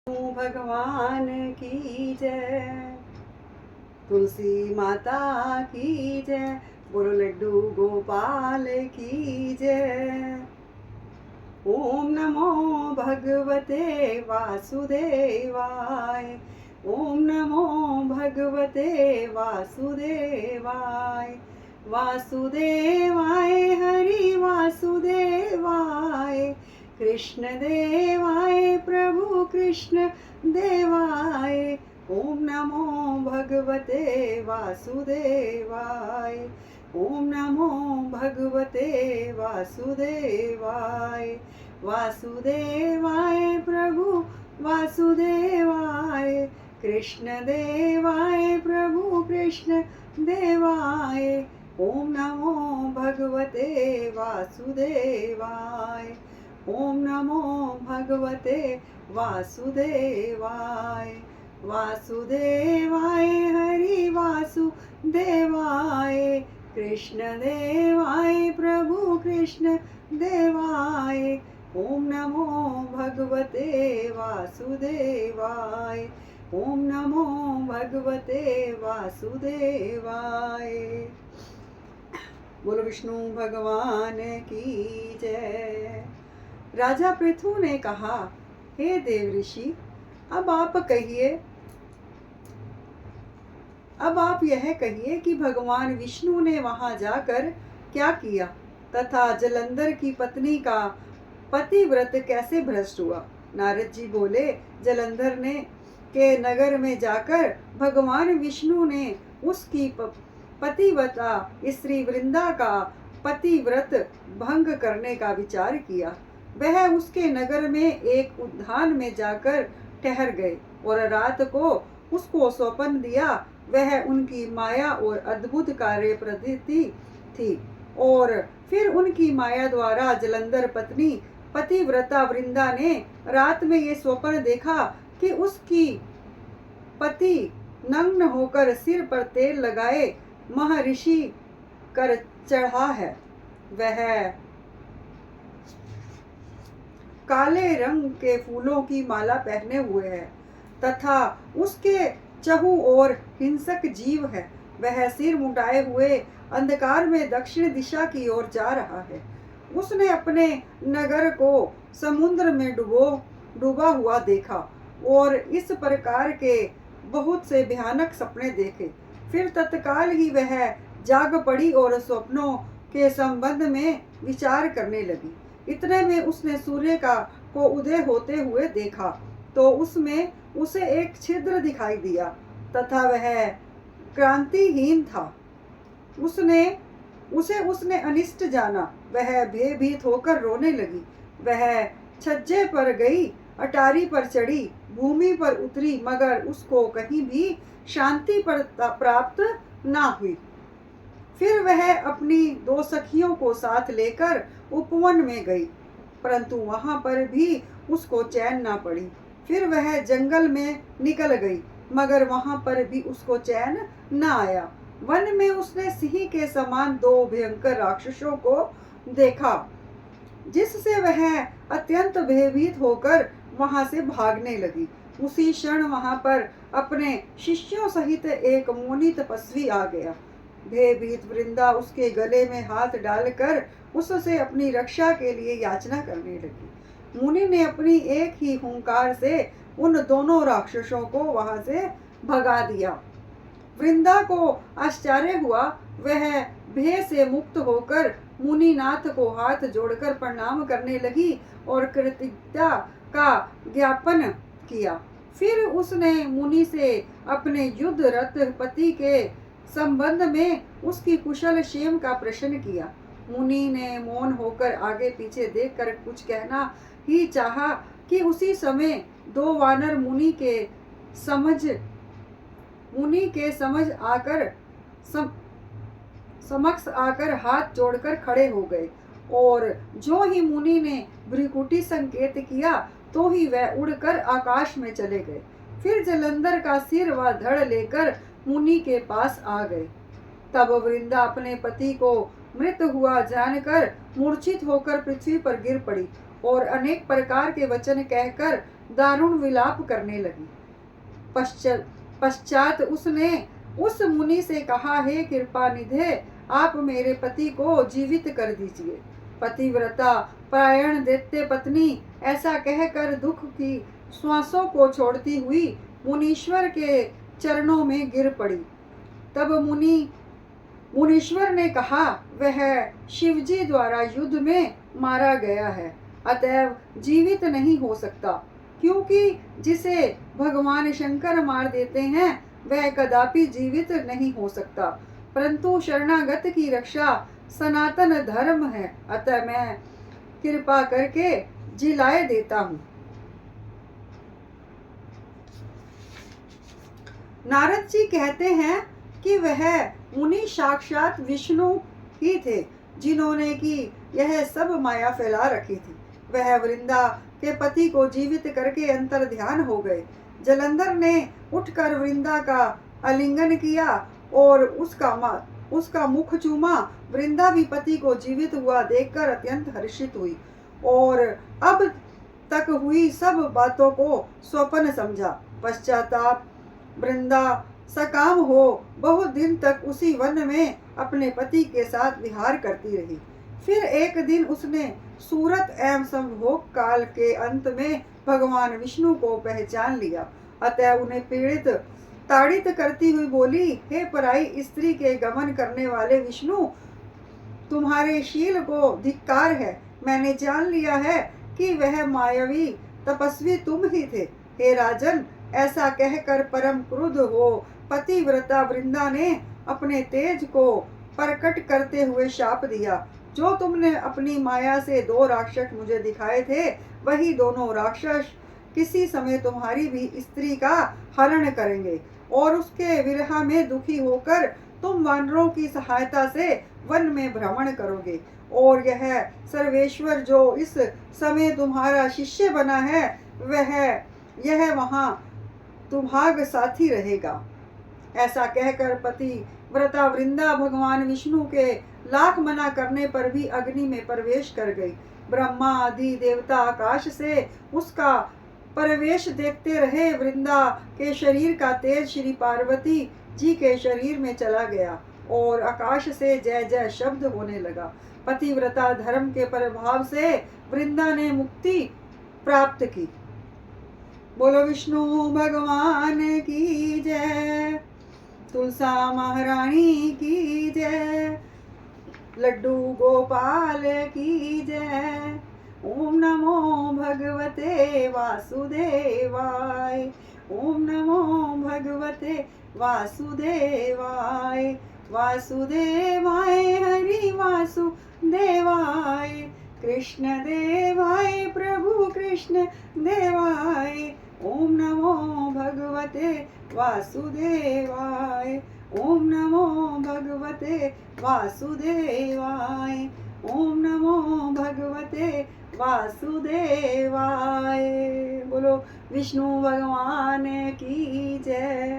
भगवान की जय, तुलसी माता की जय, बोलो लड्डू गोपाल की जय। ओम नमो भगवते वासुदेवाय, ओम नमो भगवते वासुदेवाय। वासुदेवाय हरि वासुदेवाय, कृष्ण देवाय प्रभु कृष्ण देवाय। ओम नमो भगवते वासुदेवाय, ओम नमो भगवते वासुदेवाय। वासुदेवाय प्रभु वासुदेवाय, कृष्ण देवाय प्रभु कृष्ण देवाय। ओम नमो भगवते वासुदेवाय, ओम नमो भगवते वासुदेवाय। वासुदेवाय हरि वासुदेवाय, कृष्ण देवाय प्रभु कृष्ण देवाय। ओम नमो भगवते वासुदेवाय, ओम नमो भगवते वासुदेवाय। बोलो विष्णु भगवान की जय। राजा पृथु ने कहा, हे देव ऋषि, अब आप यह कहिए कि भगवान विष्णु ने वहां जाकर क्या किया तथा जलंधर की पत्नी का पतिव्रत कैसे भ्रष्ट हुआ। नारद जी बोले, जलंधर ने के नगर में जाकर भगवान विष्णु ने उसकी पतिव्रता स्त्री वृंदा का पतिव्रत भंग करने का विचार किया। वह उसके नगर में एक उद्यान में जाकर ठहर गए और रात को उसको सौंपन दिया। वह उनकी माया और अद्भुत कार्य पद्धति थी और फिर उनकी माया द्वारा जलंधर पत्नी पतिव्रता वृंदा ने रात में ये स्वप्न देखा कि उसकी पति नग्न होकर सिर पर तेल लगाए महर्षि कर चढ़ा है। वह काले रंग के फूलों की माला पहने हुए है तथा उसके चहु और हिंसक जीव है। वह सिर मुंडाए हुए अंधकार में दक्षिण दिशा की ओर जा रहा है। उसने अपने नगर को समुद्र में डूबा हुआ देखा और इस प्रकार के बहुत से भयानक सपने देखे। फिर तत्काल ही वह जाग पड़ी और स्वप्नों के संबंध में विचार करने लगी। इतने में उसने सूर्य को उदय होते हुए देखा तो उसमें उसे एक छिद्र दिखाई दिया तथा वह क्रांतिहीन था। उसने अनिष्ट जाना। वह भयभीत होकर रोने लगी। वह छज्जे पर गई, अटारी पर चढ़ी, भूमि पर उतरी, मगर उसको कहीं भी शांति प्राप्त ना हुई। फिर वह अपनी दो सखियों को साथ लेकर उपवन में गई, परंतु वहां पर भी उसको चैन ना पड़ी। फिर वह जंगल में निकल गई, मगर वहां पर भी उसको चैन न आया। वन में उसने सिंह के समान दो भयंकर राक्षसों को देखा, जिससे वह अत्यंत भयभीत होकर वहां से भागने लगी। उसी क्षण वहां पर अपने शिष्यों सहित एक मुनि तपस्वी आ गया। भयभीत वृंदा उसके गले में हाथ डालकर उससे अपनी रक्षा के लिए याचना करने लगी। मुनि ने अपनी एक ही हुंकार से उन दोनों राक्षसों को वहां से भगा दिया। वृंदा को आश्चर्य हुआ। वह भय से मुक्त होकर मुनिनाथ को हाथ जोड़कर प्रणाम करने लगी और कृतज्ञता का ज्ञापन किया। फिर उसने मुनि से अपने युद्ध रत पति के संबंध में उसकी कुशल क्षेम का प्रश्न किया। मुनि ने मौन होकर आगे पीछे देखकर कुछ कहना ही चाहा कि उसी समय दो वानर मुनि के समक्ष आकर हाथ जोड़कर खड़े हो गए और जो ही मुनि ने भ्रिकुटी संकेत किया तो ही वह उड़कर आकाश में चले गए। फिर जलंधर का सिर व धड़ लेकर मुनि के पास आ गए। तब वृंदा अपने पति को मृत हुआ जानकर मूर्छित होकर पृथ्वी पर गिर पड़ी और अनेक प्रकार के वचन कहकर दारुण विलाप करने लगी। पश्चात उसने उस मुनि से कहा, हे कृपा निधे, आप मेरे पति को जीवित कर दीजिए। पतिव्रता परायण दैत्य पत्नी ऐसा कहकर दुख की श्वासों को छोड़ती हुई मुनीश्वर के चरणों में गिर पड़ी। तब मुनीश्वर ने कहा, वह शिवजी द्वारा युद्ध में मारा गया है, अतएव जीवित नहीं हो सकता, क्योंकि जिसे भगवान शंकर मार देते हैं वह कदापि जीवित नहीं हो सकता। परंतु शरणागत की रक्षा सनातन धर्म है, अतः मैं कृपा करके जिलाए देता हूँ। नारद जी कहते हैं कि वह मुनि साक्षात विष्णु ही थे, जिन्होंने की यह सब माया फैला रखी थी। वह वृंदा के पति को जीवित करके अंतर ध्यान हो गए। जलंधर ने उठकर वृंदा का आलिंगन किया और उसका मुख चूमा। वृंदा भी पति को जीवित हुआ देखकर अत्यंत हर्षित हुई और अब तक हुई सब बातों को स्वप्न समझा। पश्चाताप वृंदा सकाम हो बहुत दिन तक उसी वन में अपने पति के साथ विहार करती रही। फिर एक दिन उसने सूरत एवं संभोग काल के अंत में भगवान विष्णु को पहचान लिया, अतः उन्हें पीड़ित ताड़ित करती हुई बोली, हे पराई स्त्री के गमन करने वाले विष्णु, तुम्हारे शील को धिक्कार है। मैंने जान लिया है कि वह मायावी तपस्वी तुम ही थे। हे राजन, ऐसा कहकर परम क्रुद्ध हो पतिव्रता वृंदा ने अपने तेज को प्रकट करते हुए शाप दिया, जो तुमने अपनी माया से 2 राक्षस मुझे दिखाए थे, वही दोनों राक्षस किसी समय तुम्हारी भी स्त्री का हरण करेंगे और उसके विरह में दुखी होकर तुम वानरों की सहायता से वन में भ्रमण करोगे और यह सर्वेश्वर जो इस समय तुम्हारा शिष्य बना है यह वहां तुम्हारा साथी रहेगा। ऐसा कहकर पति व्रता वृंदा भगवान विष्णु के लाख मना करने पर भी अग्नि में प्रवेश कर गई। ब्रह्मा आदि देवता आकाश से उसका प्रवेश देखते रहे। वृंदा के शरीर का तेज श्री पार्वती जी के शरीर में चला गया और आकाश से जय जय शब्द होने लगा। पतिव्रता धर्म के प्रभाव से वृंदा ने मुक्ति प्राप्त की। बोलो विष्णु भगवान की जय, तुलसा महारानी की जय, लड्डू गोपाल की जय। ओम नमो भगवते वासुदेवाय, ओम नमो भगवते वासुदेवाय, वासुदेवाय हरि वासुदेवाय, कृष्ण देवाय प्रभु कृष्ण देवाय। ओम नमो भगवते वासुदेवाय, ओम नमो भगवते वासुदेवाय, ओम नमो भगवते वासुदेवाय। बोलो विष्णु भगवान की जय।